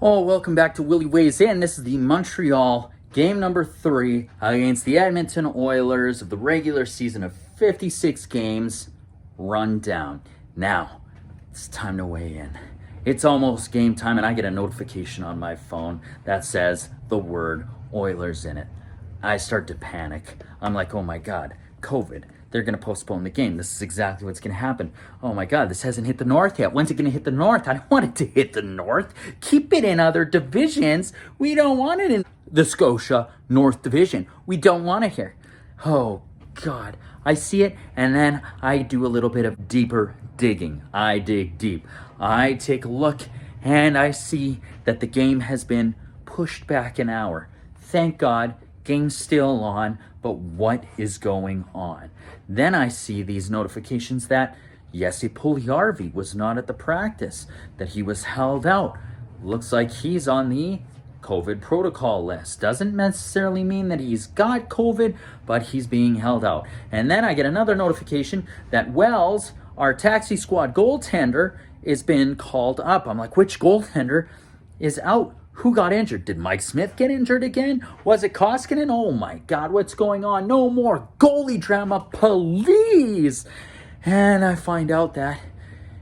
Oh, welcome back to Willy Weighs In. This is the Montreal game number 3 against the Edmonton Oilers of the regular season of 56 games run down. Now, it's time to weigh in. It's almost game time, and I get a notification on my phone that says the word Oilers in it. I start to panic. I'm like, oh my God, COVID. They're going to postpone the game. This is exactly what's going to happen. Oh my God, this hasn't hit the North yet. When's it going to hit the North? I don't want it to hit the North. Keep it in other divisions. We don't want it in the Scotia North Division. We don't want it here. Oh God, I see it, and then I do a little bit of deeper digging. I dig deep. I take a look, and I see that the game has been pushed back an hour. Thank God, game's still on, but what is going on? Then I see these notifications that Jesse Puljujarvi was not at the practice, that he was held out. Looks like he's on the COVID protocol list. Doesn't necessarily mean that he's got COVID, but he's being held out. And then I get another notification that Wells, our taxi squad goaltender, is been called up. I'm like, which goaltender is out? Who got injured? Did Mike Smith get injured again? Was it Koskinen? Oh my God, what's going on? No more goalie drama, please. And I find out that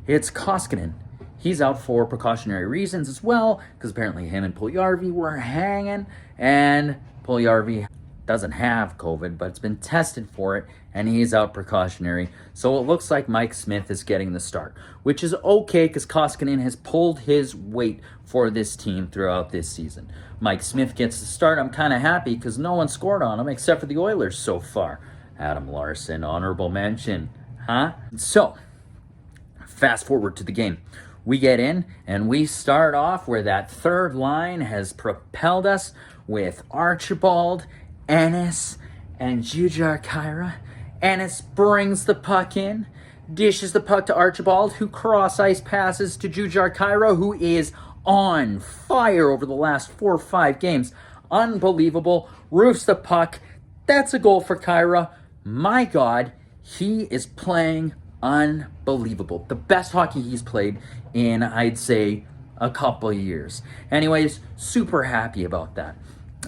it's Koskinen. He's out for precautionary reasons as well, because apparently him and Puljujarvi were hanging, and Puljujarvi doesn't have COVID, but it's been tested for it, and he's out precautionary. So it looks like Mike Smith is getting the start, which is okay because Koskinen has pulled his weight for this team throughout this season. Mike Smith gets the start. I'm kind of happy because no one scored on him except for the Oilers so far. Adam Larson, honorable mention, huh? So, fast forward to the game. We get in, and we start off where that third line has propelled us with Archibald, Ennis, and Jujhar Khaira. Ennis brings the puck in, dishes the puck to Archibald, who cross-ice passes to Jujhar Khaira, who is on fire over the last 4 or 5 games. Unbelievable. Roofs the puck. That's a goal for Khaira. My God, he is playing unbelievable. The best hockey he's played in, I'd say, a couple of years. Anyways, super happy about that.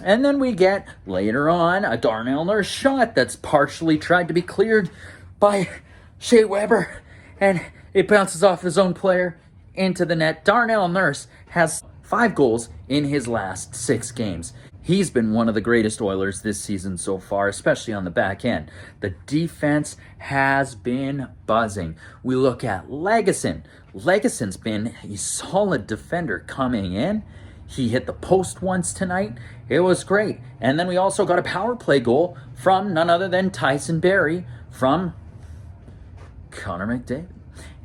And then we get, later on, a Darnell Nurse shot that's partially tried to be cleared by Shea Weber, and it bounces off his own player into the net. Darnell Nurse has 5 goals in his last 6 games. He's been one of the greatest Oilers this season so far, especially on the back end. The defense has been buzzing. We look at Legason. Legason's been a solid defender coming in. He hit the post once tonight. It was great. And then we also got a power play goal from none other than Tyson Barrie from Connor McDavid.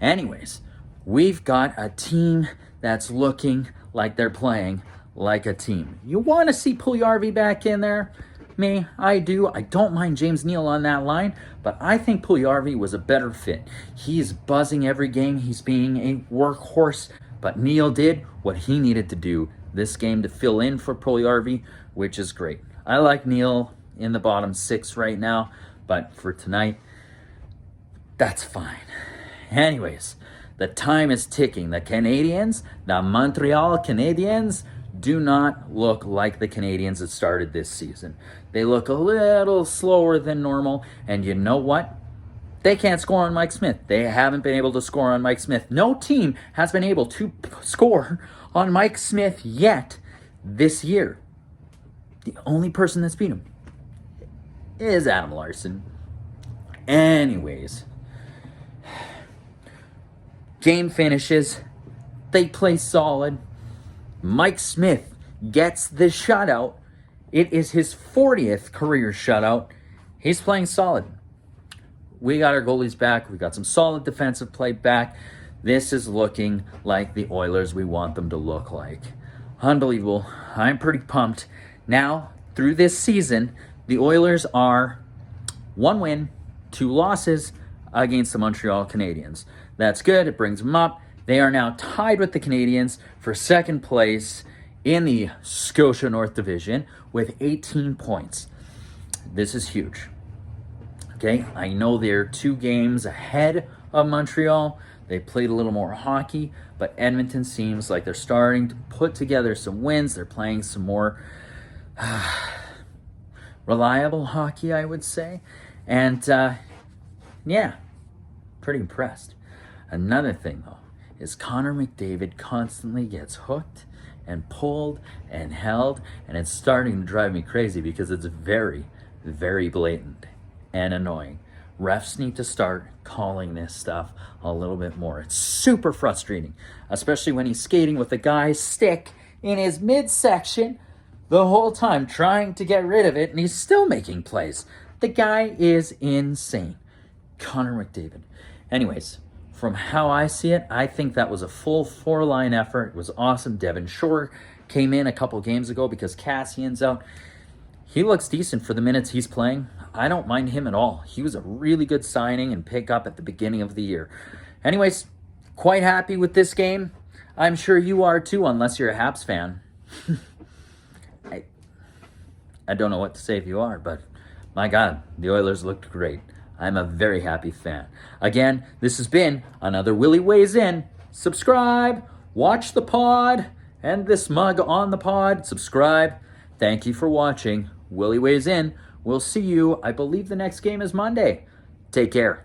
Anyways, we've got a team that's looking like they're playing like a team. You want to see Puljujarvi back in there? Me, I do. I don't mind James Neal on that line, but I think Puljujarvi was a better fit. He's buzzing every game. He's being a workhorse, but Neal did what he needed to do this game to fill in for Puljujarvi, which is great. I like Neal in the bottom 6 right now, but for tonight, that's fine. Anyways, the time is ticking. The Canadiens, the Montreal Canadiens, do not look like the Canadiens that started this season. They look a little slower than normal, and you know what? They can't score on Mike Smith. They haven't been able to score on Mike Smith. No team has been able to score on Mike Smith yet this year. The only person that's beat him is Adam Larson. Anyways, game finishes. They play solid. Mike Smith gets the shutout. It is his 40th career shutout. He's playing solid. We got our goalies back. We got some solid defensive play back. This is looking like the Oilers we want them to look like. Unbelievable. I'm pretty pumped. Now, through this season, the Oilers are 1 win, 2 losses against the Montreal Canadiens. That's good. It brings them up. They are now tied with the Canadiens for 2nd place in the Scotia North Division with 18 points. This is huge. Okay, I know they're 2 games ahead of Montreal. They played a little more hockey, but Edmonton seems like they're starting to put together some wins. They're playing some more reliable hockey, I would say. And yeah, pretty impressed. Another thing, though, is Connor McDavid constantly gets hooked and pulled and held, and it's starting to drive me crazy because it's very, very blatant and annoying. Refs need to start calling this stuff a little bit more. It's super frustrating, especially when he's skating with the guy's stick in his midsection the whole time, trying to get rid of it, and he's still making plays. The guy is insane. Connor McDavid. Anyways, from how I see it, I think that was a full 4-line effort. It was awesome. Devin Shore came in a couple games ago because Cassian's out. He looks decent for the minutes he's playing. I don't mind him at all. He was a really good signing and pickup at the beginning of the year. Anyways, quite happy with this game. I'm sure you are too, unless you're a Habs fan. I don't know what to say if you are, but my God, the Oilers looked great. I'm a very happy fan. Again, this has been another Willy Weighs In. Subscribe, watch the pod, and this mug on the pod. Subscribe. Thank you for watching. Willy Weighs In. We'll see you. I believe the next game is Monday. Take care.